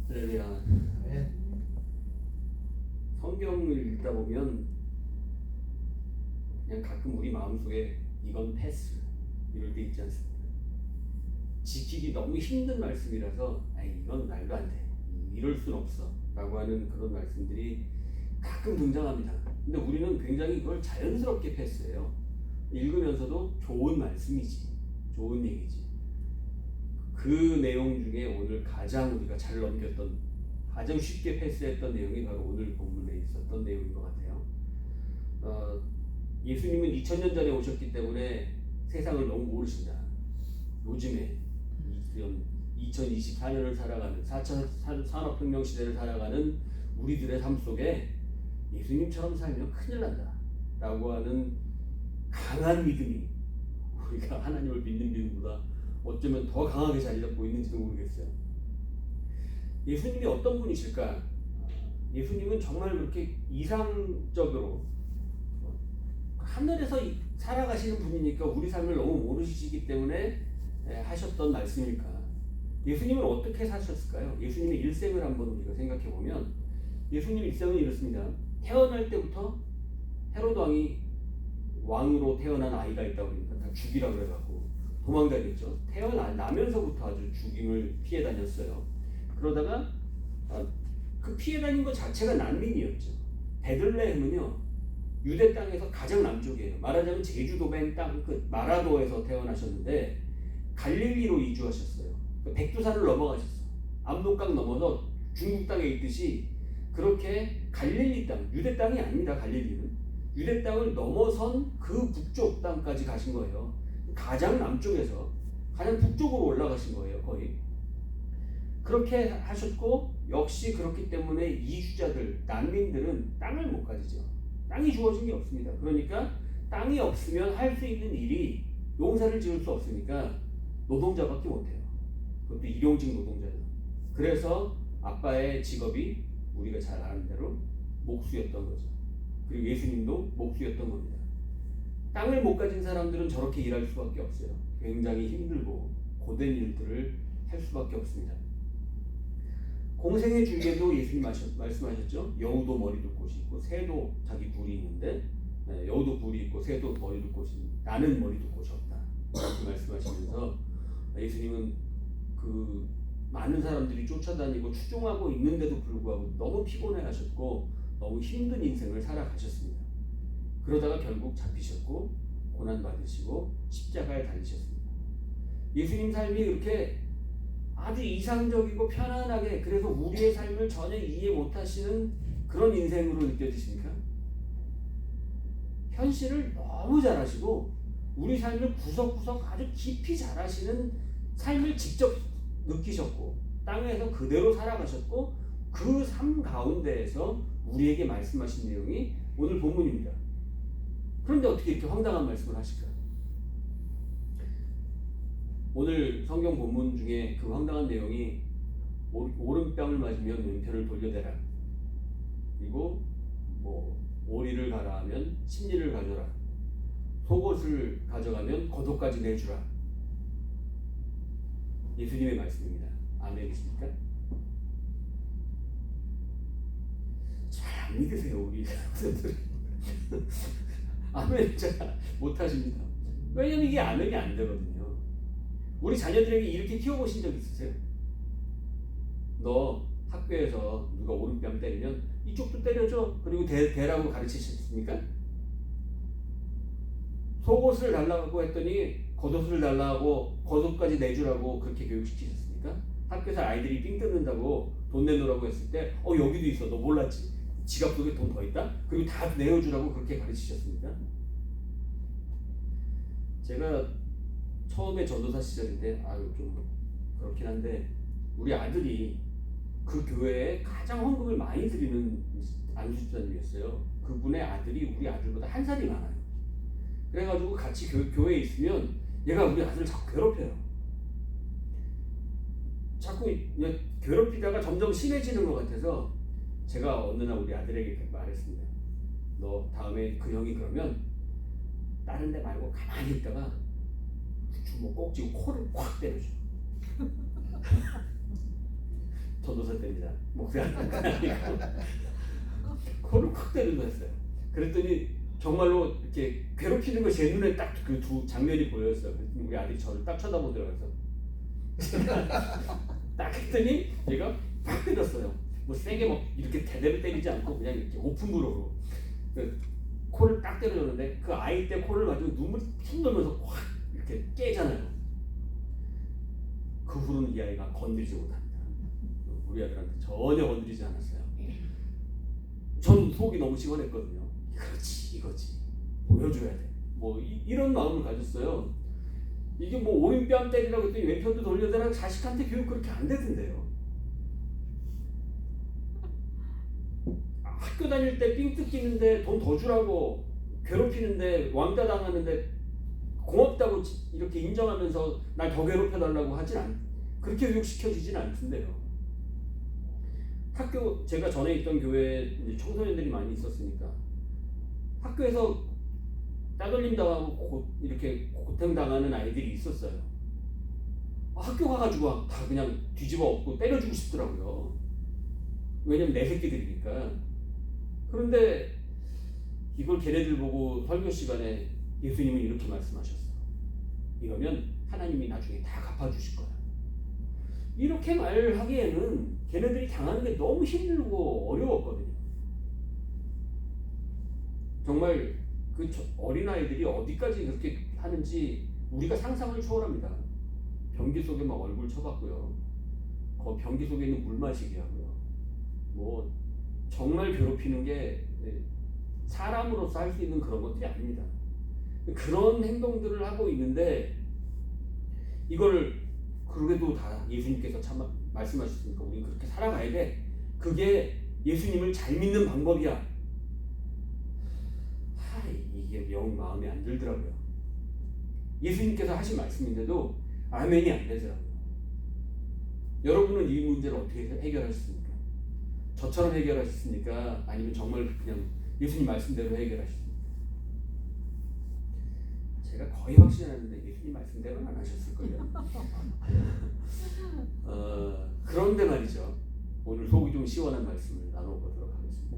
할렐루야. 성경을 읽다 보면 그냥 가끔 우리 마음속에 이건 패스 이럴 때 있지 않습니까? 지키기 너무 힘든 말씀이라서 이건 말도 안 돼. 이럴 순 없어. 라고 하는 그런 말씀들이 가끔 등장합니다. 근데 우리는 굉장히 그걸 자연스럽게 패스해요. 읽으면서도 좋은 말씀이지. 좋은 얘기지. 그 내용 중에 오늘 가장 우리가 잘 넘겼던, 가장 쉽게 패스했던 내용이 바로 오늘 본문에 있었던 내용인 것 같아요. 예수님은 2000년 전에 오셨기 때문에 세상을 너무 모르신다. 요즘에 2024년을 살아가는 4차 산업혁명 시대를 살아가는 우리들의 삶 속에 예수님처럼 살면 큰일 난다 라고 하는 강한 믿음이 우리가 하나님을 믿는 믿음보다 어쩌면 더 강하게 자리 잡고 있는지도 모르겠어요. 예수님이 어떤 분이실까? 예수님은 정말 그렇게 이상적으로 하늘에서 살아가시는 분이니까 우리 삶을 너무 모르시기 때문에 하셨던 말씀일까? 예수님은 어떻게 사셨을까요? 예수님의 일생을 한번 우리가 생각해 보면 예수님 일생은 이렇습니다. 태어날 때부터 헤로드 왕이 왕으로 태어난 아이가 있다고 그러니까 다 죽이라고 그래갖고 도망다녔죠. 태어나면서부터 아주 죽임을 피해 다녔어요. 그러다가 그 피해 다닌 것 자체가 난민이었죠. 베들레헴은요 유대 땅에서 가장 남쪽이에요. 말하자면 제주도변 땅 끝 마라도에서 태어나셨는데 갈릴리로 이주하셨어요. 백두산을 넘어가셨어. 압록강 넘어서 중국 땅에 있듯이 그렇게 갈릴리 땅, 유대 땅이 아닙니다. 갈릴리는 유대 땅을 넘어선 그 북쪽 땅까지 가신 거예요. 가장 남쪽에서 가장 북쪽으로 올라가신 거예요. 거의 그렇게 하셨고, 역시 그렇기 때문에 이주자들, 난민들은 땅을 못 가지죠. 땅이 주어진 게 없습니다. 그러니까 땅이 없으면 할 수 있는 일이 농사를 지을 수 없으니까 노동자밖에 못해요. 그것도 일용직 노동자죠. 그래서 아빠의 직업이 우리가 잘 아는 대로 목수였던 거죠. 그리고 예수님도 목수였던 겁니다. 땅을 못 가진 사람들은 저렇게 일할 수밖에 없어요. 굉장히 힘들고 고된 일들을 할 수밖에 없습니다. 공생의 줄기에도 예수님 말씀하셨죠. 여우도 머리 둘 곳이 있고 새도 자기 뿔이 있는데 여우도 뿔이 있고 새도 머리 둘 곳이 있는데 나는 머리 둘 곳이 없다. 이렇게 말씀하시면서 예수님은 그 많은 사람들이 쫓아다니고 추종하고 있는데도 불구하고 너무 피곤해하셨고 너무 힘든 인생을 살아가셨습니다. 그러다가 결국 잡히셨고 고난받으시고 십자가에 달리셨습니다. 예수님 삶이 그렇게 아주 이상적이고 편안하게, 그래서 우리의 삶을 전혀 이해 못하시는 그런 인생으로 느껴지십니까? 현실을 너무 잘 아시고 우리 삶을 구석구석 아주 깊이 잘 아시는 삶을 직접 느끼셨고 땅에서 그대로 살아가셨고 그 삶 가운데에서 우리에게 말씀하신 내용이 오늘 본문입니다. 그런데 어떻게 이렇게 황당한 말씀을 하실까요? 오늘 성경 본문 중에 그 황당한 내용이 오른뺨을 맞으면 왼편을 돌려대라. 그리고 오리를 가라 하면 심리를 가져라. 속옷을 가져가면 겉옷까지 내주라. 예수님의 말씀입니다. 아멘이십니까? 잘 안 믿으세요 우리 사람들. 아멘 잘 못하십니다. 왜냐면 이게 아멘이 안 되거든요. 우리 자녀들에게 이렇게 키워보신 적 있으세요? 너 학교에서 누가 오른뺨 때리면 이쪽도 때려줘. 그리고 대라고 가르치셨습니까? 속옷을 달라고 했더니 겉옷을 달라고 겉옷까지 내주라고 그렇게 교육시키셨습니까? 학교에서 아이들이 삥 뜯는다고 돈 내놓으라고 했을 때 여기도 있어. 너 몰랐지? 지갑 속에 돈 더 있다? 그리고 다 내어주라고 그렇게 가르치셨습니까? 제가 처음에 전도사 시절인데 좀 그렇긴 한데 우리 아들이 그 교회에 가장 헌금을 많이 드리는 안수집사님이었어요. 그분의 아들이 우리 아들보다 한 살이 많아요. 그래가지고 같이 교회에 있으면 얘가 우리 아들을 자꾸 괴롭혀요. 자꾸 괴롭히다가 점점 심해지는 것 같아서 제가 어느 날 우리 아들에게 말했습니다. 너 다음에 그 형이 그러면 다른 데 말고 가만히 있다가 주먹 꼭 쥐고 코를 콱 때려줘. 전도사 때리자 목사한테 아니고 코를 콱 때리고 했어요. 그랬더니 정말로 이렇게 괴롭히는 거 제 눈에 딱 그 두 장면이 보였어요. 우리 아들이 저를 딱 쳐다보더라고요. 딱 했더니 얘가 팍 때렸어요. 뭐 세게 막 이렇게 대대로 때리지 않고 그냥 이렇게 오픈브로로 코를 딱 때려줬는데 그 아이 때 코를 맞으면 눈물이 핑 돌면서 확 이렇게 깨잖아요. 그 후로는 이 아이가 건드리지 못합니다. 우리 아들한테 전혀 건드리지 않았어요. 전 속이 너무 시원했거든요. 그렇지 이거지 보여줘야 돼. 뭐 이런 마음을 가졌어요. 이게 뭐 오른뺨 때리라고 했더니 왼편도 돌려대라고 자식한테 교육 그렇게 안 되던데요. 학교 다닐 때 삥 뜯기는데 돈 더 주라고 괴롭히는데 왕따 당하는데 고맙다고 이렇게 인정하면서 날 더 괴롭혀달라고 하진 않, 그렇게 교육시켜주진 않던데요. 학교, 제가 전에 있던 교회에 청소년들이 많이 있었으니까 학교에서 따돌림 당하고 이렇게 고통당하는 아이들이 있었어요. 학교 가가지고 다 그냥 뒤집어 엎고 때려주고 싶더라고요. 왜냐면 내 새끼들이니까. 그런데 이걸 걔네들 보고 설교 시간에 예수님은 이렇게 말씀하셨어. 이러면 하나님이 나중에 다 갚아주실 거야. 이렇게 말하기에는 걔네들이 당하는 게 너무 힘들고 어려웠거든요. 정말 그 어린아이들이 어디까지 그렇게 하는지 우리가 상상을 초월합니다. 변기 속에 막 얼굴 쳐박고요. 그 변기 속에 있는 물 마시게 하고요. 뭐 정말 괴롭히는 게 사람으로서 할 수 있는 그런 것들이 아닙니다. 그런 행동들을 하고 있는데 이걸 그래도 다 예수님께서 참 말씀하셨으니까 우리는 그렇게 살아가야 돼. 그게 예수님을 잘 믿는 방법이야. 이게 영 마음에 안 들더라고요. 예수님께서 하신 말씀인데도 아멘이 안 되더라고요. 여러분은 이 문제를 어떻게 해결하셨습니까? 저처럼 해결하셨습니까? 아니면 정말 그냥 예수님 말씀대로 해결하셨습니까? 제가 거의 확신하는데 예수님 말씀대로는 안 하셨을 거예요. 그런데 말이죠. 오늘 속이 좀 시원한 말씀을 나눠보도록 하겠습니다.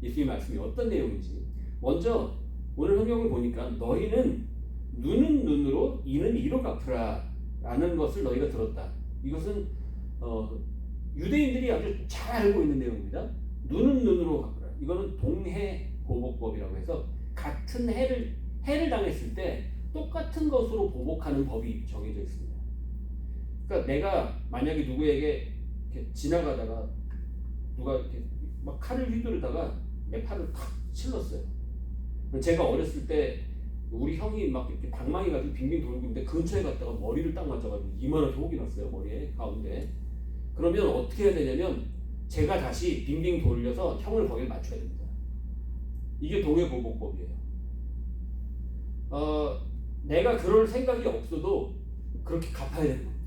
예수님 말씀이 어떤 내용인지. 먼저 오늘 성경을 보니까 너희는 눈은 눈으로 이는 이로 갚으라 라는 것을 너희가 들었다. 이것은 유대인들이 아주 잘 알고 있는 내용입니다. 눈은 눈으로 갚으라. 이거는 동해보복법이라고 해서 같은 해를 당했을 때 똑같은 것으로 보복하는 법이 정해져 있습니다. 그러니까 내가 만약에 누구에게 이렇게 지나가다가 누가 이렇게 막 칼을 휘두르다가 내 팔을 탁 찔렀어요. 제가 어렸을 때 우리 형이 막 이렇게 방망이 가지고 빙빙 돌고 있는데 근처에 갔다가 머리를 딱 맞아가지고 이만하게 혹이 났어요. 머리에 가운데. 그러면 어떻게 해야 되냐면 제가 다시 빙빙 돌려서 형을 거기에 맞춰야 됩니다. 이게 동해보복법이에요. 내가 그럴 생각이 없어도 그렇게 갚아야 되는 겁니다.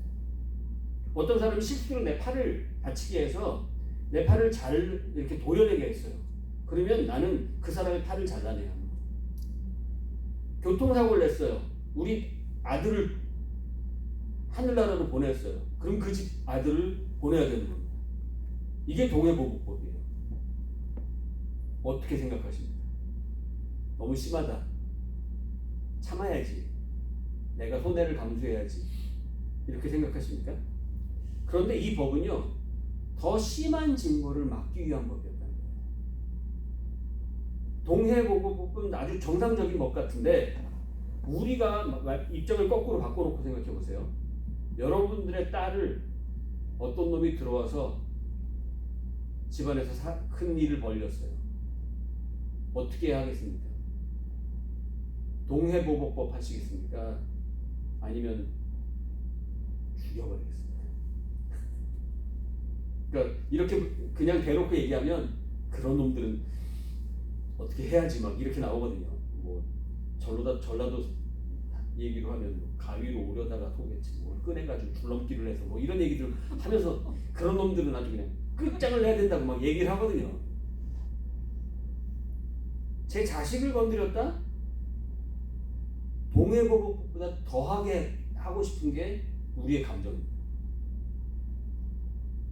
어떤 사람이 실수로 내 팔을 다치게 해서 내 팔을 잘 이렇게 도려내게 했어요. 그러면 나는 그 사람의 팔을 잘라내야 합니다. 교통사고를 냈어요. 우리 아들을 하늘나라로 보냈어요. 그럼 그 집 아들을 보내야 되는 겁니다. 이게 동해보복법이에요. 어떻게 생각하십니까? 너무 심하다. 참아야지. 내가 손해를 감수해야지. 이렇게 생각하십니까? 그런데 이 법은요, 더 심한 징벌을 막기 위한 법이었다는 거예요. 동해보복법은 아주 정상적인 법 같은데 우리가 입장을 거꾸로 바꿔놓고 생각해 보세요. 여러분들의 딸을 어떤 놈이 들어와서 집안에서 큰 일을 벌렸어요. 어떻게 하겠습니까? 동해보복법 하시겠습니까? 아니면 죽여버리겠습니까? 그러니까 이렇게 그냥 대놓고 얘기하면 그런 놈들은 어떻게 해야지 막 이렇게 나오거든요. 뭐 전라도 얘기로 하면 가위로 오려다가 속에 뭘 꺼내가지고 줄넘기를 해서 뭐 이런 얘기들 하면서 그런 놈들은 아주 그냥 끝장을 내야 된다고 막 얘기를 하거든요. 제 자식을 건드렸다? 동해보복보다 더하게 하고 싶은 게 우리의 감정입니다.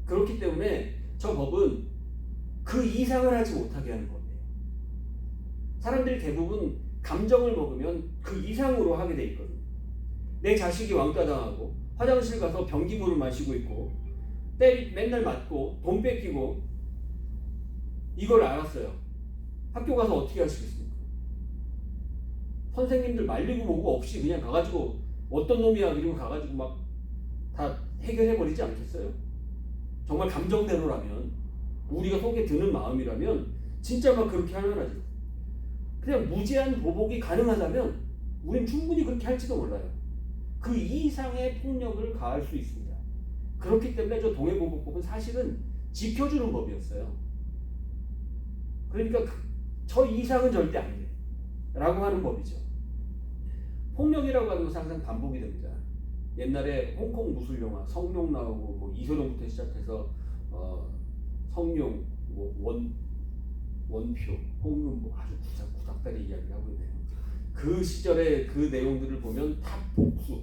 그렇기 때문에 저 법은 그 이상을 하지 못하게 하는 법이에요. 사람들이 대부분 감정을 먹으면 그 이상으로 하게 돼 있거든요. 내 자식이 왕따 당하고 화장실 가서 변기물을 마시고 있고 맨날 맞고 돈 뺏기고 이걸 알았어요. 학교 가서 어떻게 하시겠습니까? 선생님들 말리고 뭐고 없이 그냥 가가지고 어떤 놈이야 그리고 가가지고 막 다 해결해버리지 않겠어요? 정말 감정대로라면, 우리가 속에 드는 마음이라면 진짜 막 그렇게 하면 하죠. 그냥 무제한 보복이 가능하다면 우린 충분히 그렇게 할지도 몰라요. 그 이상의 폭력을 가할 수 있습니다. 그렇기 때문에 저 동해보복법은 사실은 지켜주는 법이었어요. 그러니까 저 이상은 절대 안 돼 라고 하는 법이죠. 폭력이라고 하는 것은 항상 반복이 됩니다. 옛날에 홍콩 무술 영화 성룡 나오고 뭐 이소룡부터 시작해서 성룡, 뭐 원표, 홍룡 뭐 아주 구닥다리 이야기를 하고 있네요. 그 시절의 그 내용들을 보면 다 복수.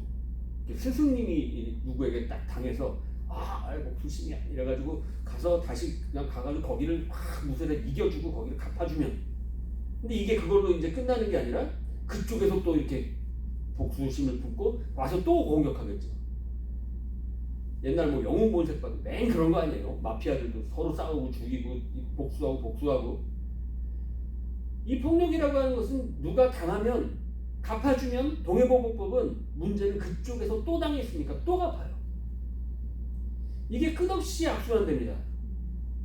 스승님이 누구에게 딱 당해서 복수심이야 이래가지고 가서 다시 그냥 가가지고 거기를 막 무술에 이겨주고 거기를 갚아주면. 근데 이게 그걸로 이제 끝나는 게 아니라 그쪽에서 또 이렇게 복수심을 품고 와서 또 공격하겠죠. 옛날 뭐 영웅본색 봐도 맨 그런 거 아니에요. 마피아들도 서로 싸우고 죽이고 복수하고. 이 폭력이라고 하는 것은 누가 당하면 갚아주면 동해보복법은 문제는 그쪽에서 또 당했으니까 또 갚아요. 이게 끝없이 악순환됩니다.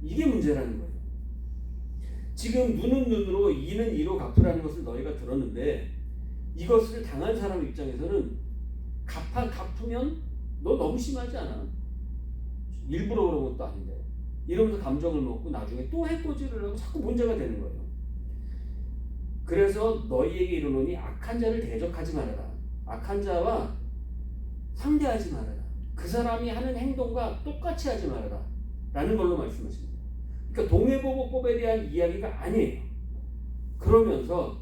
이게 문제라는 거예요. 지금 눈은 눈으로 이는 이로 갚으라는 것을 너희가 들었는데 이것을 당한 사람 입장에서는 갚으면 너 너무 심하지 않아? 일부러 그런 것도 아닌데 이러면서 감정을 먹고 나중에 또 해코지를 하고 자꾸 문제가 되는 거예요. 그래서 너희에게 이르노니 악한 자를 대적하지 말아라. 악한 자와 상대하지 말아라. 그 사람이 하는 행동과 똑같이 하지 말아라 라는 걸로 말씀하십니다. 그러니까 동해보복법에 대한 이야기가 아니에요. 그러면서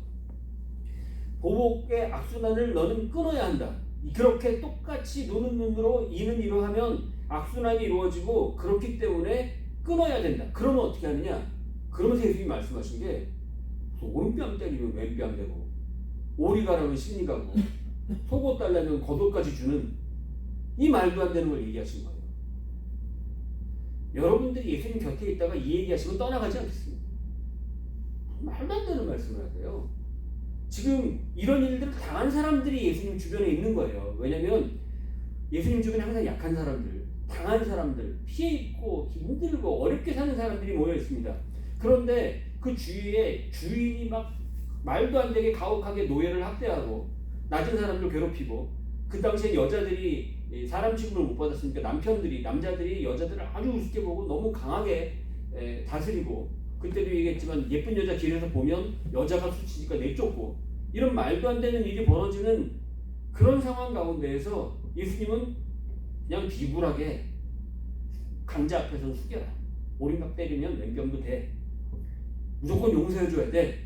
보복의 악순환을 너는 끊어야 한다. 그렇게 똑같이 눈은 눈으로 이는 이로 하면 악순환이 이루어지고 그렇기 때문에 끊어야 된다. 그러면 어떻게 하느냐? 그러면서 예수님이 말씀하신 게 오른뺨 때리면 왼뺨 되고 오리 가라면 심리 가고 속옷 달라면 겉옷까지 주는 이 말도 안 되는 걸 얘기하신 거예요. 여러분들이 예수님 곁에 있다가 이 얘기하시면 떠나가지 않겠습니다. 말도 안 되는 말씀을 하세요. 지금 이런 일들을 당한 사람들이 예수님 주변에 있는 거예요. 왜냐하면 예수님 주변에 항상 약한 사람들, 당한 사람들, 피해 입고 힘들고 어렵게 사는 사람들이 모여 있습니다. 그런데 그 주위에 주인이 막 말도 안 되게 가혹하게 노예를 학대하고 낮은 사람들 괴롭히고 그 당시에 여자들이 사람 취급을 못 받았으니까 남자들이 여자들을 아주 우습게 보고 너무 강하게 다스리고 그때도 얘기했지만 예쁜 여자 길에서 보면 여자가 수치니까 내쫓고 이런 말도 안 되는 일이 벌어지는 그런 상황 가운데에서 예수님은 그냥 비굴하게 강자 앞에서 숙여라. 오른쪽 때리면 왼병도 돼. 무조건 용서해줘야 돼.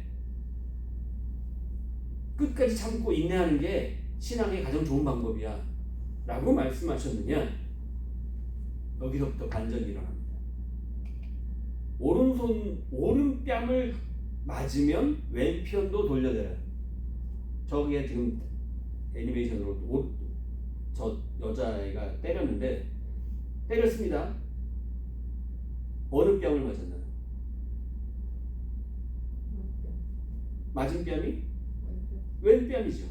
끝까지 참고 인내하는 게 신앙의 가장 좋은 방법이야 라고 말씀하셨느냐? 여기서부터 반전이 일어납니다. 오른뺨을 맞으면 왼편도 돌려대라. 저기에 지금 애니메이션으로 저 여자애가 때렸습니다. 어느 뺨을 맞았나요? 맞은 뺨이 왼뺨이죠.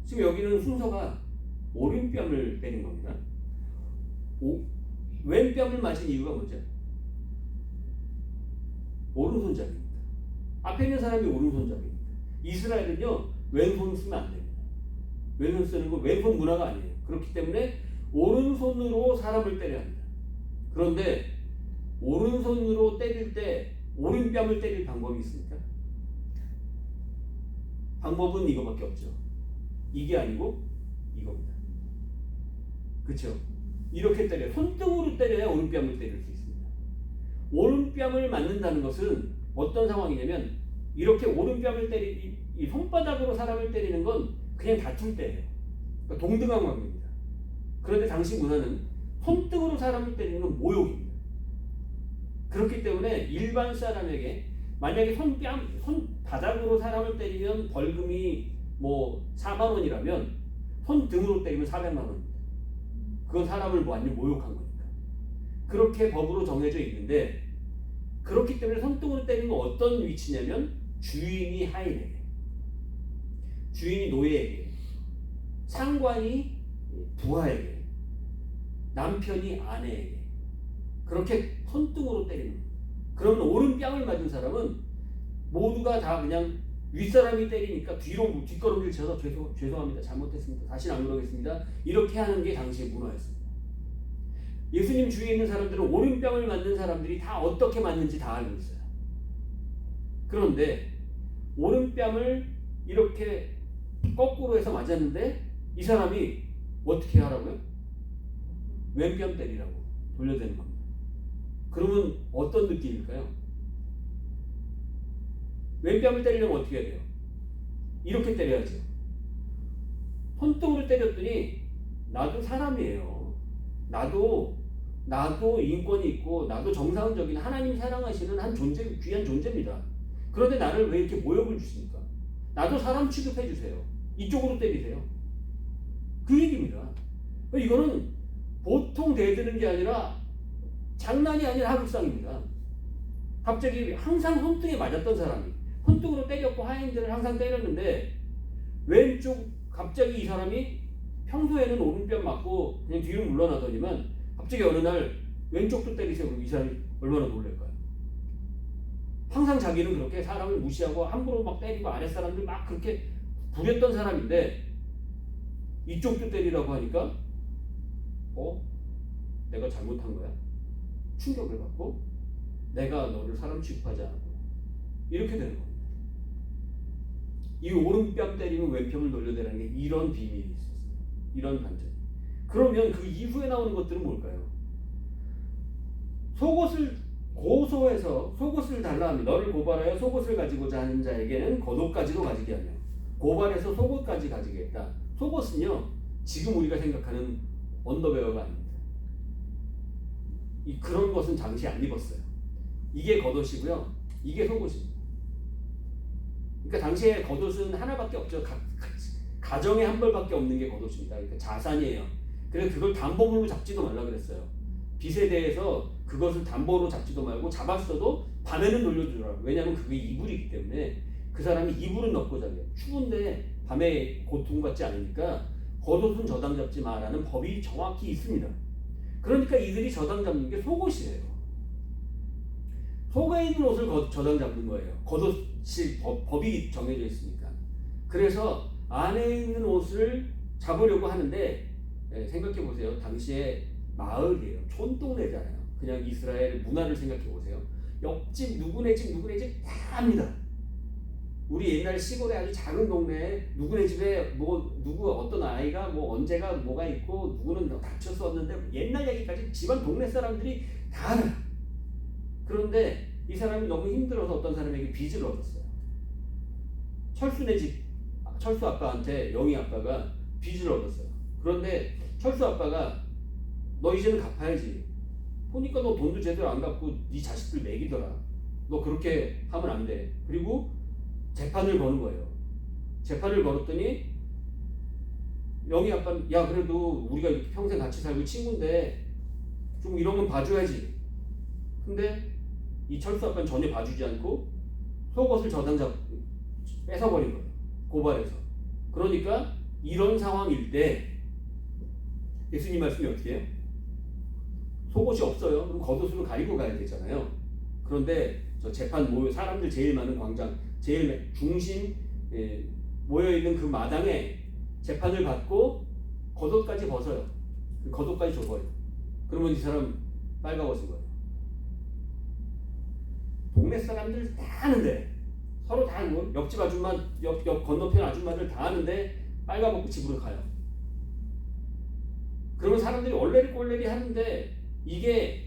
지금 여기는 순서가 오른뺨을 때린 겁니다. 왼뺨을 맞은 이유가 뭐죠? 오른손잡이입니다. 앞에 있는 사람이 오른손잡이입니다. 이스라엘은요 왼손 쓰면 안 됩니다. 왼손 쓰는 건 왼손 문화가 아니에요. 그렇기 때문에 오른손으로 사람을 때려야 합니다. 그런데 오른손으로 때릴 때 오른뺨을 때릴 방법이 있습니까? 방법은 이거밖에 없죠. 이게 아니고 이겁니다. 그렇죠? 이렇게 때려요. 손등으로 때려야 오른뺨을 때릴 수 있습니다. 오른뺨을 맞는다는 것은 어떤 상황이냐면 이렇게 오른뺨을 이 손바닥으로 사람을 때리는 건 그냥 다툴 때예요. 그러니까 동등한 관계입니다. 그런데 당시 문화는 손등으로 사람을 때리는 건 모욕입니다. 그렇기 때문에 일반 사람에게 만약에 손바닥으로 사람을 때리면 벌금이 뭐 4만 원이라면 손등으로 때리면 400만 원입니다. 그건 사람을 완전히 모욕한 거니까. 그렇게 법으로 정해져 있는데, 그렇기 때문에 손등으로 때리는 건 어떤 위치냐면 주인이 하인에게, 주인이 노예에게, 상관이 부하에게, 남편이 아내에게 그렇게 손등으로 때리는 거예요. 그러면 오른 뺨을 맞은 사람은 모두가 다 그냥 윗사람이 때리니까 뒤로 뒷걸음질 쳐서 죄송합니다. 잘못했습니다. 다시는 안 그러겠습니다. 이렇게 하는 게 당시의 문화였습니다. 예수님 주위에 있는 사람들은 오른 뺨을 맞는 사람들이 다 어떻게 맞는지 다 알고 있어요. 그런데 오른 뺨을 이렇게 거꾸로 해서 맞았는데 이 사람이 어떻게 하라고요? 왼뺨 때리라고 돌려대는 겁니다. 그러면 어떤 느낌일까요? 왼뺨을 때리려면 어떻게 해야 돼요? 이렇게 때려야죠. 손등으로 때렸더니 나도 사람이에요. 나도 인권이 있고 나도 정상적인 하나님 사랑하시는 한 존재, 귀한 존재입니다. 그런데 나를 왜 이렇게 모욕을 주십니까? 나도 사람 취급해 주세요. 이쪽으로 때리세요. 그 얘기입니다. 이거는 보통 대드는 게 아니라 장난이 아닌 하극상입니다. 갑자기 항상 손등에 맞았던 사람이 손등으로 때렸고 하인들을 항상 때렸는데 왼쪽 갑자기 이 사람이 평소에는 오른뺨 맞고 그냥 뒤로 물러나더니만 갑자기 어느 날 왼쪽도 때리세요. 그럼 이 사람이 얼마나 놀랄까요? 항상 자기는 그렇게 사람을 무시하고 함부로 막 때리고 아랫사람들 막 그렇게 부렸던 사람인데 이쪽도 때리라고 하니까 내가 잘못한 거야? 충격을 받고 내가 너를 사람 취급하지 않았구나. 이렇게 되는 겁니다. 이 오른뺨 때리면 왼편을 돌려대라는 게 이런 비밀이 있었어요. 이런 반전이. 그러면 그 이후에 나오는 것들은 뭘까요? 속옷을 고소해서 속옷을 달라 합니다. 너를 고발하여 속옷을 가지고자 하는 자에게는 겉옷까지도 가지게 하며 고발해서 속옷까지 가지겠다. 속옷은요 지금 우리가 생각하는 언더웨어가 아닙니다. 그런 것은 당시 안 입었어요. 이게 겉옷이고요. 이게 속옷입니다. 그러니까 당시에 겉옷은 하나밖에 없죠. 가정에 한 벌밖에 없는 게 겉옷입니다. 그러니까 자산이에요. 그래서 그걸 담보물로 잡지도 말라 그랬어요. 빚에 대해서 그것을 담보로 잡지도 말고 잡았어도 밤에는 돌려주라. 왜냐하면 그게 이불이기 때문에 그 사람이 이불은 넣고 자게. 추운데 밤에 고통받지 않으니까 겉옷은 저당 잡지 마라는 법이 정확히 있습니다. 그러니까 이들이 저당 잡는 게 속옷이에요. 속에 있는 옷을 저당 잡는 거예요. 겉옷이 법이 정해져 있으니까. 그래서 안에 있는 옷을 잡으려고 하는데 생각해 보세요. 당시에 마을이에요. 촌동네잖아요. 그냥 이스라엘 문화를 생각해 보세요. 옆집 누구네 집 다 압니다. 우리 옛날 시골에 아주 작은 동네에 누구네 집에 누구 어떤 아이가 언제가 뭐가 있고 누구는 다쳤었는데 옛날 얘기까지 집안 동네 사람들이 다 알아요. 그런데 이 사람이 너무 힘들어서 어떤 사람에게 빚을 얻었어요. 철수 아빠한테 영희 아빠가 빚을 얻었어요. 그런데 철수 아빠가 너 이제는 갚아야지. 보니까 너 돈도 제대로 안 갚고 네 자식들 먹이더라. 너 그렇게 하면 안 돼. 그리고 재판을 거는 거예요. 재판을 걸었더니 영희 아빠는 야 그래도 우리가 이렇게 평생 같이 살고 친구인데 좀 이런 건 봐줘야지. 근데 이 철수 아빠는 전혀 봐주지 않고 속옷을 뺏어버린 거예요. 고발해서. 그러니까 이런 상황일 때 예수님 말씀이 어떻게 해요? 속옷이 없어요. 그럼 겉옷으로 가리고 가야 되잖아요. 그런데 저 재판 사람들 제일 많은 광장, 제일 중심 모여있는 그 마당에 재판을 받고 겉옷까지 벗어요. 겉옷까지 줘버려요. 그러면 이 사람 빨가벗은 거예요. 동네 사람들 다 아는데 서로 다 아는 거. 옆집 아줌마, 옆 건너편 아줌마들 다 아는데 빨가벗고 집으로 가요. 그러면 사람들이 얼레리 꼴레리 하는데 이게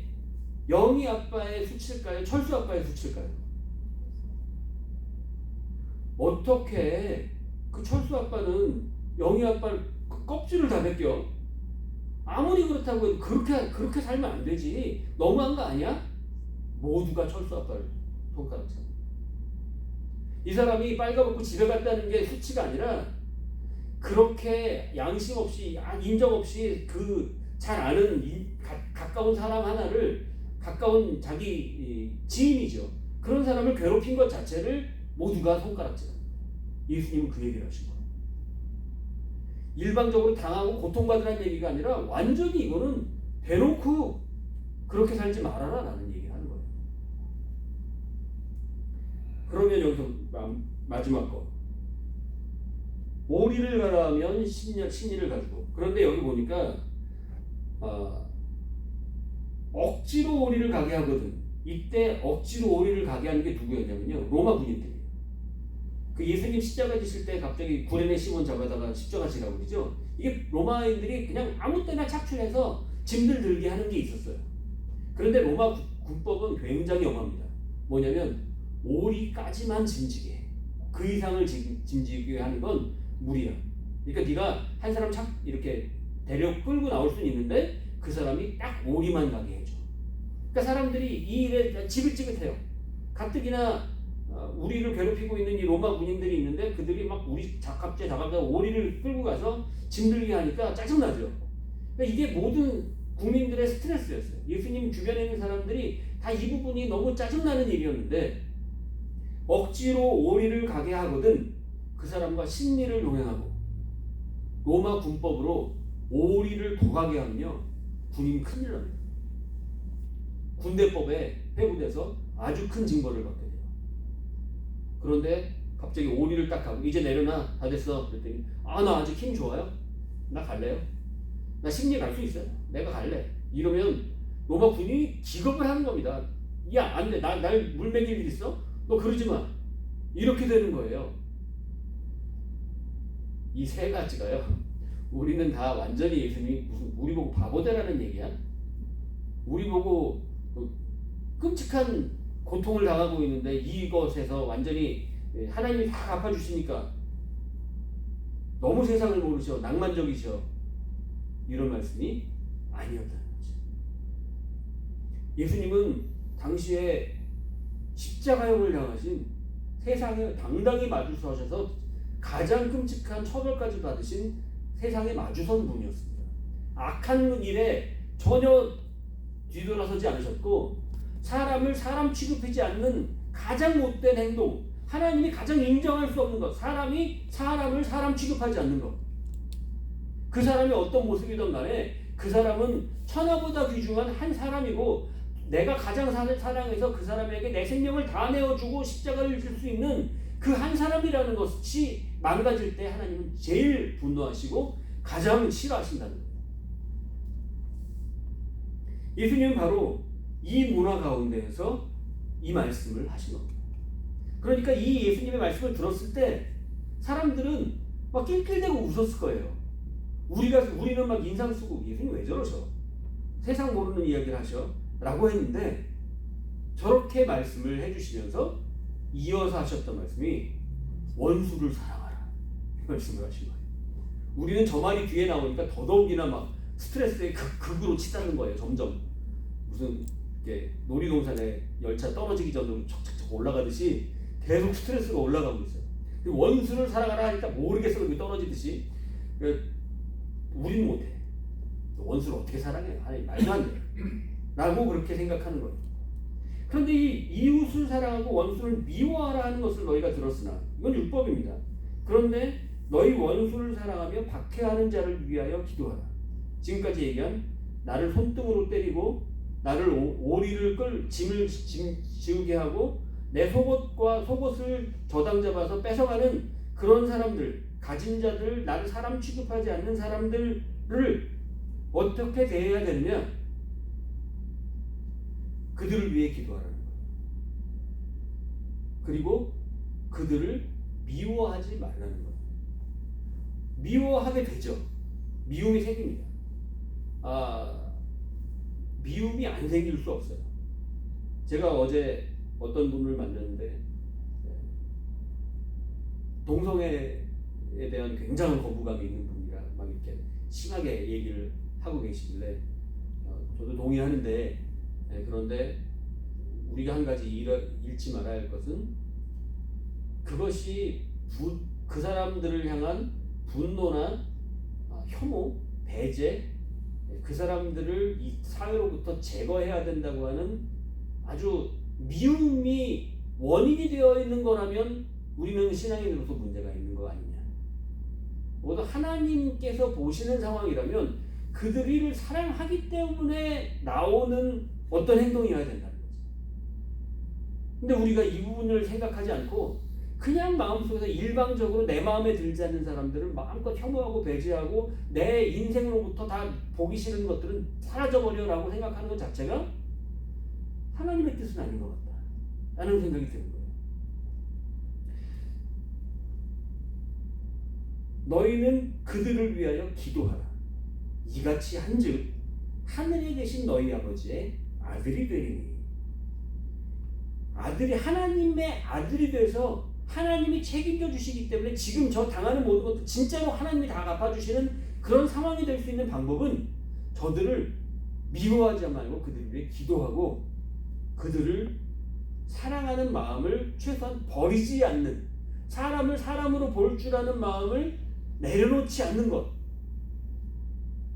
영희 아빠의 수치일까요? 철수 아빠의 수치일까요? 어떻게 그 철수 아빠는 영희 아빠를 껍질을 다 벗겨? 아무리 그렇다고 해도 그렇게 살면 안 되지. 너무한 거 아니야? 모두가 철수 아빠를 손가락 잡고. 이 사람이 빨가벗고 집에 갔다는 게 수치가 아니라 그렇게 양심 없이 인정 없이 그 잘 아는 가까운 사람 하나를 가까운 자기 지인이죠. 그런 사람을 괴롭힌 것 자체를 모두가 손가락질합니다. 예수님은 그 얘기를 하신 거예요. 일방적으로 당하고 고통받으라는 얘기가 아니라 완전히 이거는 대놓고 그렇게 살지 말아라 라는 얘기를 하는 거예요. 그러면 여기서 마지막 거. 오리를 가라면 신의를 가지고. 그런데 여기 보니까 억지로 오리를 가게 하거든. 이때 억지로 오리를 가게 하는 게 누구였냐면요. 로마 군인들이에요. 그 예수님 십자가 지실 때 갑자기 구레네 시몬 잡아다가 십자가 지라고 그러죠. 이게 로마인들이 그냥 아무 때나 착출해서 짐들 들게 하는 게 있었어요. 그런데 로마 군법은 굉장히 엄합니다. 뭐냐면 오리까지만 짐지게 해. 그 이상을 짐지게 하는 건 무리야. 그러니까 네가 한 사람 이렇게 데려 끌고 나올 수는 있는데 그 사람이 딱 오리만 가게 해줘. 그러니까 사람들이 이 일에 지긋지긋해요. 가뜩이나 우리를 괴롭히고 있는 이 로마 군인들이 있는데 그들이 막 우리 갑자기 오리를 끌고 가서 짐들게 하니까 짜증나죠. 그러니까 이게 모든 국민들의 스트레스였어요. 예수님 주변에 있는 사람들이 다 이 부분이 너무 짜증나는 일이었는데 억지로 오리를 가게 하거든 그 사람과 신리를 동행하고 로마 군법으로 오리를 더 가게 하면요 군인 큰일 납니다. 군대법에 회부돼서 아주 큰 징벌을 받게 돼요. 그런데 갑자기 오리를 딱 가고 이제 내려놔 다 됐어 그랬더니 나 아직 힘 좋아요? 나 갈래요? 나 심리 갈 수 있어요. 내가 갈래. 이러면 로마 군인이 기겁을 하는 겁니다. 야 안 돼. 날 물 먹일 일 있어? 너 그러지 마. 이렇게 되는 거예요. 이 세 가지가요. 우리는 다 완전히 예수님이 무슨 우리 보고 바보되라는 얘기야? 우리 보고 끔찍한 고통을 당하고 있는데 이것에서 완전히 하나님이 다 갚아주시니까 너무 세상을 모르셔. 낭만적이셔. 이런 말씀이 아니었다는 거죠. 예수님은 당시에 십자가형을 당하신 세상에 당당히 마주서셔서 가장 끔찍한 처벌까지 받으신 세상에 마주선 분이었습니다. 악한 일에 전혀 뒤돌아서지 않으셨고 사람을 사람 취급하지 않는 가장 못된 행동, 하나님이 가장 인정할 수 없는 것, 사람이 사람을 사람 취급하지 않는 것. 그 사람이 어떤 모습이든 간에 그 사람은 천하보다 귀중한 한 사람이고 내가 가장 사랑해서 그 사람에게 내 생명을 다 내어주고 십자가를 질 수 있는 그 한 사람이라는 것이 망가질 때 하나님은 제일 분노하시고 가장 싫어하신다는 거예요. 예수님은 바로 이 문화 가운데에서 이 말씀을 하신 겁니다. 그러니까 이 예수님의 말씀을 들었을 때 사람들은 막 낄낄대고 웃었을 거예요. 우리는 막 인상 쓰고 예수님 왜 저러셔? 세상 모르는 이야기를 하셔? 라고 했는데 저렇게 말씀을 해주시면서 이어서 하셨던 말씀이 원수를 사랑하라 이 말씀을 하신 거예요. 우리는 저 말이 뒤에 나오니까 더더욱이나 막 스트레스에 극으로 치닫는 거예요. 점점 무슨 이렇게 놀이동산에 열차 떨어지기 전으로 척척척 올라가듯이 계속 스트레스가 올라가고 있어요. 원수를 사랑하라 하니까 모르겠어 그렇게 떨어지듯이 우리는 못해. 원수를 어떻게 사랑해요? 아니 말도 안 돼. 라고 그렇게 생각하는 거예요. 그런데 이 이웃을 사랑하고 원수를 미워하라 하는 것을 너희가 들었으나 이건 율법입니다. 그런데 너희 원수를 사랑하며 박해하는 자를 위하여 기도하라. 지금까지 얘기한 나를 손등으로 때리고 나를 오리를 짐을 지우게 하고 내 속옷을 저당 잡아서 뺏어가는 그런 사람들, 가진 자들, 나를 사람 취급하지 않는 사람들을 어떻게 대해야 되느냐? 그들을 위해 기도하라는 거예요. 그리고 그들을 미워하지 말라는 거예요. 미워하게 되죠. 미움이 생깁니다. 미움이 안 생길 수 없어요. 제가 어제 어떤 분을 만났는데 동성애에 대한 굉장한 거부감이 있는 분이라 막 이렇게 심하게 얘기를 하고 계시길래 저도 동의하는데 그런데 우리가 한 가지 잃지 말아야 할 것은 그것이 그 사람들을 향한 분노나 혐오, 배제, 그 사람들을 이 사회로부터 제거해야 된다고 하는 아주 미움이 원인이 되어 있는 거라면 우리는 신앙인으로서 문제가 있는 거 아니냐. 모두 하나님께서 보시는 상황이라면 그들을 사랑하기 때문에 나오는 어떤 행동이어야 된다는 거지. 근데 우리가 이 부분을 생각하지 않고 그냥 마음속에서 일방적으로 내 마음에 들지 않는 사람들을 마음껏 혐오하고 배제하고 내 인생으로부터 다 보기 싫은 것들은 사라져버려라고 생각하는 것 자체가 하나님의 뜻은 아닌 것 같다 라는 생각이 드는 거예요. 너희는 그들을 위하여 기도하라. 이같이 한즉 하늘에 계신 너희 아버지의 아들이 되리니. 아들이 하나님의 아들이 돼서 하나님이 책임져 주시기 때문에 지금 저 당하는 모든 것도 진짜로 하나님이 다 갚아주시는 그런 상황이 될 수 있는 방법은 저들을 미워하지 말고 그들을 위해 기도하고 그들을 사랑하는 마음을 최소한 버리지 않는, 사람을 사람으로 볼 줄 아는 마음을 내려놓지 않는 것.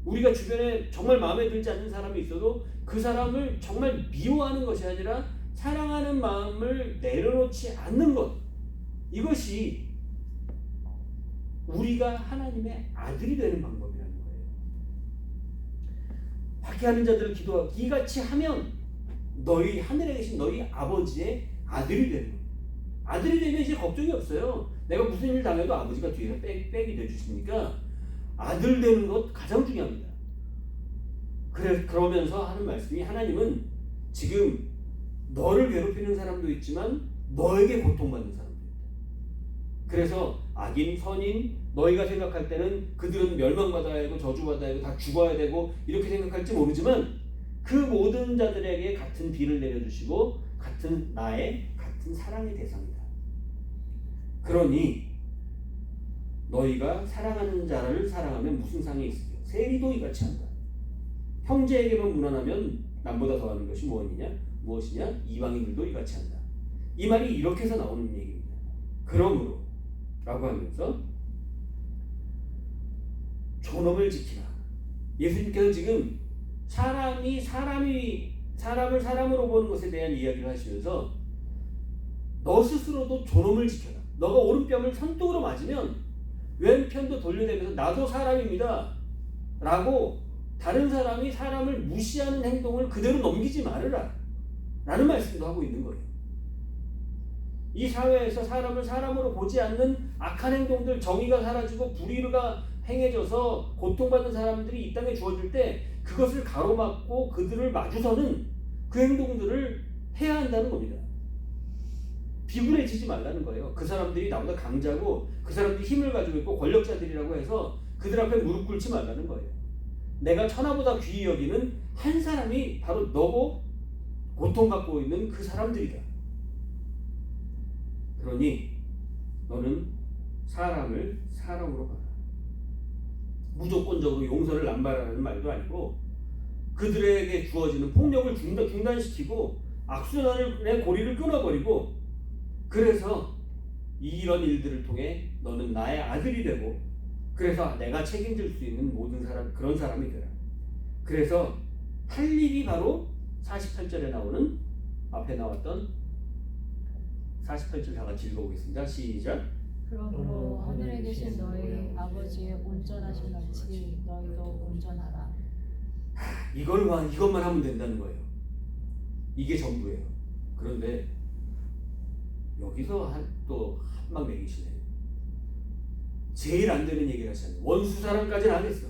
우리가 주변에 정말 마음에 들지 않는 사람이 있어도 그 사람을 정말 미워하는 것이 아니라 사랑하는 마음을 내려놓지 않는 것. 이것이 우리가 하나님의 아들이 되는 방법이라는 거예요. 박해하는 자들을 기도하고 이같이 하면 너희 하늘에 계신 너희 아버지의 아들이 되는 거예요. 아들이 되면 이제 걱정이 없어요. 내가 무슨 일 당해도 아버지가 뒤에서 백이 돼주시니까 아들 되는 것 가장 중요합니다. 그러면서 하는 말씀이 하나님은 지금 너를 괴롭히는 사람도 있지만 너에게 고통받는 사람도 있다. 그래서 악인, 선인, 너희가 생각할 때는 그들은 멸망받아야 하고 저주받아야 하고 다 죽어야 되고 이렇게 생각할지 모르지만 그 모든 자들에게 같은 비를 내려주시고 같은 사랑의 대상이다. 그러니 너희가 사랑하는 자를 사랑하면 무슨 상이 있으며 세리도 이같이 한다. 형제에게만 무난하면 남보다 더하는 것이 무엇이냐? 이방인들도 이같이 한다. 이 말이 이렇게 해서 나오는 얘기입니다. 그러므로 라고 하면서 존엄을 지키라. 예수님께서 지금 사람을 사람으로 보는 것에 대한 이야기를 하시면서 너 스스로도 존엄을 지켜라. 너가 오른뺨을 손등으로 맞으면 왼편도 돌려대면서 나도 사람입니다 라고 다른 사람이 사람을 무시하는 행동을 그대로 넘기지 말으라 라는 말씀도 하고 있는 거예요. 이 사회에서 사람을 사람으로 보지 않는 악한 행동들, 정의가 사라지고 불의가 행해져서 고통받는 사람들이 이 땅에 주어질 때 그것을 가로막고 그들을 마주서는 그 행동들을 해야 한다는 겁니다. 비굴해지지 말라는 거예요. 그 사람들이 나보다 강자고 그 사람들이 힘을 가지고 있고 권력자들이라고 해서 그들 앞에 무릎 꿇지 말라는 거예요. 내가 천하보다 귀히 여기는 한 사람이 바로 너고 고통받고 있는 그 사람들이다. 그러니 너는 사람을 사람으로 봐라. 무조건적으로 용서를 남발하는 말도 아니고 그들에게 주어지는 폭력을 중단시키고 악순환의 고리를 끊어버리고 그래서 이런 일들을 통해 너는 나의 아들이 되고 그래서 내가 책임질 수 있는 모든 사람 그런 사람이 되라. 그래서 할 일이 바로 48절에 나오는 앞에 나왔던 48절 다 같이 읽어보겠습니다. 시작. 그러므로 하늘에 계신 너희 아버지의 온전하신 같이 너희도 온전하라. 이것만 하면 된다는 거예요. 이게 전부예요. 그런데 여기서 또 한방 매기시네. 제일 안 되는 얘기를 하시잖아요. 원수 사랑까지는 하겠어.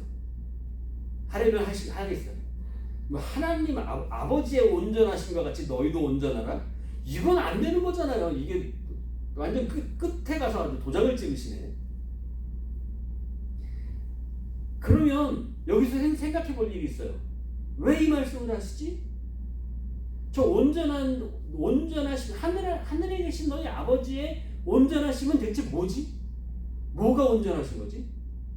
하려면 하겠어. 뭐 하나님 아버지의 온전하심과 같이 너희도 온전하라? 이건 안 되는 거잖아요. 이게 완전 끝에 가서 아주 도장을 찍으시네. 그러면 여기서 생각해 볼 일이 있어요. 왜 이 말씀을 하시지? 저 온전하심, 하늘에 계신 너희 아버지의 온전하심은 대체 뭐지? 뭐가 온전하신 거지?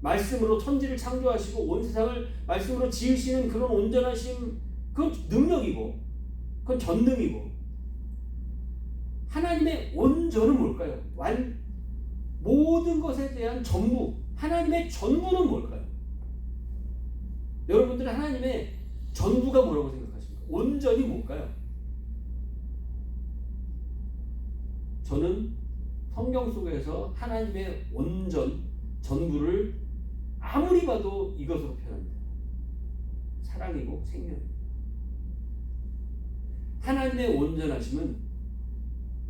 말씀으로 천지를 창조하시고 온 세상을 말씀으로 지으시는 그런 온전하심, 그건 능력이고 그건 전능이고, 하나님의 온전은 뭘까요? 모든 것에 대한 전부, 하나님의 전부는 뭘까요? 여러분들은 하나님의 전부가 뭐라고 생각하십니까? 온전이 뭘까요? 저는 성경 속에서 하나님의 온전, 전부를 아무리 봐도 이것으로 표현합니다. 사랑이고 생명입니다. 하나님의 온전하심은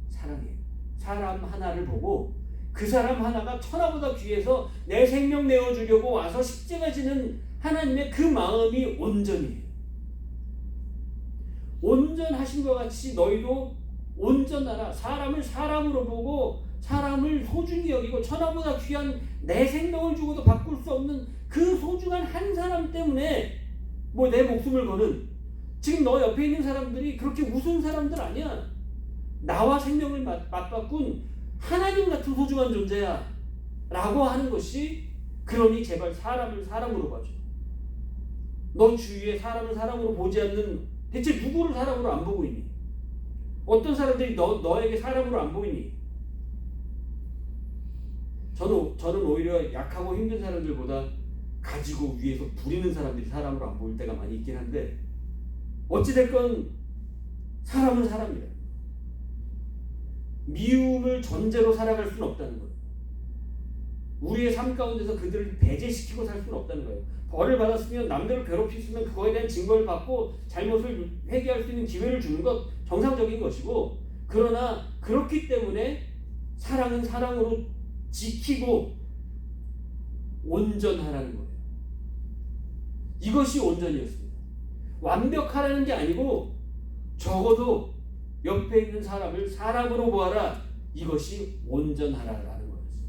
사랑이에요. 사람 하나를 보고 그 사람 하나가 천하보다 귀해서 내 생명 내어주려고 와서 십자가 지는 하나님의 그 마음이 온전이에요. 온전하신 것 같이 너희도 온전하라. 사람을 사람으로 보고 사람을 소중히 여기고 천하보다 귀한 내 생명을 주고도 바꿀 수 없는 그 소중한 한 사람 때문에 뭐 내 목숨을 거는, 지금 너 옆에 있는 사람들이 그렇게 우스운 사람들 아니야. 나와 생명을 맞바꾼 하나님 같은 소중한 존재야 라고 하는 것이, 그러니 제발 사람을 사람으로 봐줘. 너 주위에 사람을 사람으로 보지 않는, 대체 누구를 사람으로 안 보고 있니? 어떤 사람들이 너에게 사람으로 안 보이니? 저는 오히려 약하고 힘든 사람들보다 가지고 위에서 부리는 사람들이 사람으로 안 보일 때가 많이 있긴 한데, 어찌됐건 사람은 사람이에요. 미움을 전제로 살아갈 수는 없다는 거예요. 우리의 삶 가운데서 그들을 배제시키고 살 수는 없다는 거예요. 벌을 받았으면, 남들을 괴롭혔으면 그거에 대한 증거를 받고 잘못을 회개할 수 있는 기회를 주는 것 정상적인 것이고, 그러나 그렇기 때문에 사랑은 사랑으로 지키고 온전하라는 거예요. 이것이 온전이었습니다. 완벽하라는 게 아니고 적어도 옆에 있는 사람을 사람으로 보아라. 이것이 온전하라라는 거였어요.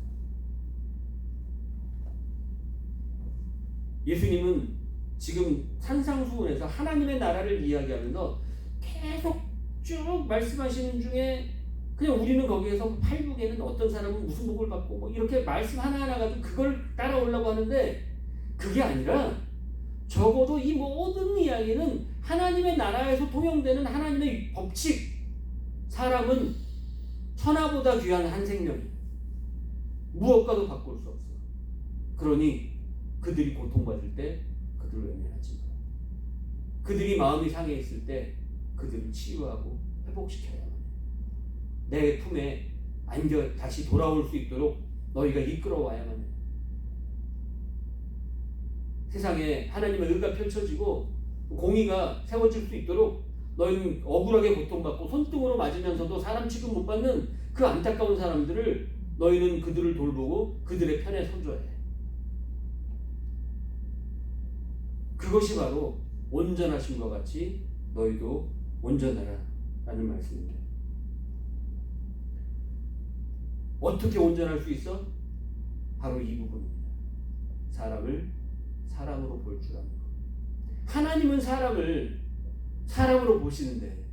예수님은 지금 산상수훈에서 하나님의 나라를 이야기하면서 계속 쭉 말씀하시는 중에 그냥 우리는 거기에서 팔복에는 어떤 사람은 무슨 복을 받고 뭐 이렇게 말씀 하나하나 가지고 그걸 따라오려고 하는데, 그게 아니라 적어도 이 모든 이야기는 하나님의 나라에서 통용되는 하나님의 법칙, 사람은 천하보다 귀한 한 생명이에요. 무엇과도 바꿀 수 없어. 그러니 그들이 고통받을 때 그들을 외면하지 마. 그들이 마음이 상해 있을 때 그들을 치유하고 회복시켜야만 해. 내 품에 안겨 다시 돌아올 수 있도록 너희가 이끌어와야만 해. 세상에 하나님의 의가 펼쳐지고 공의가 세워질 수 있도록 너희는 억울하게 고통받고 손등으로 맞으면서도 사람 취급 못 받는 그 안타까운 사람들을 너희는 그들을 돌보고 그들의 편에 서줘야 해. 그것이 바로 온전하심과 같이 너희도 온전하라 라는 말씀입니다. 어떻게 온전할 수 있어? 바로 이 부분입니다. 사람을 사람으로 볼 줄 아는 것. 하나님은 사람을 사람으로 보시는데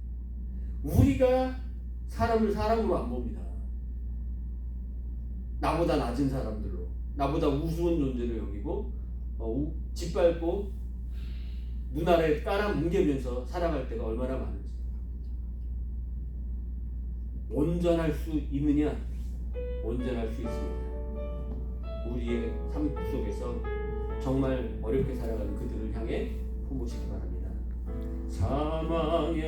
우리가 사람을 사람으로 안 봅니다. 나보다 낮은 사람들로, 나보다 우스운 존재로 여기고 짓밟고 눈 아래 깔아 뭉개면서 살아갈 때가 얼마나 많은지. 온전할 수 있느냐? 온전할 수 있습니다. 우리의 삶 속에서 정말 어렵게 살아가는 그들을 향해 품으시기 바랍니다. 사망의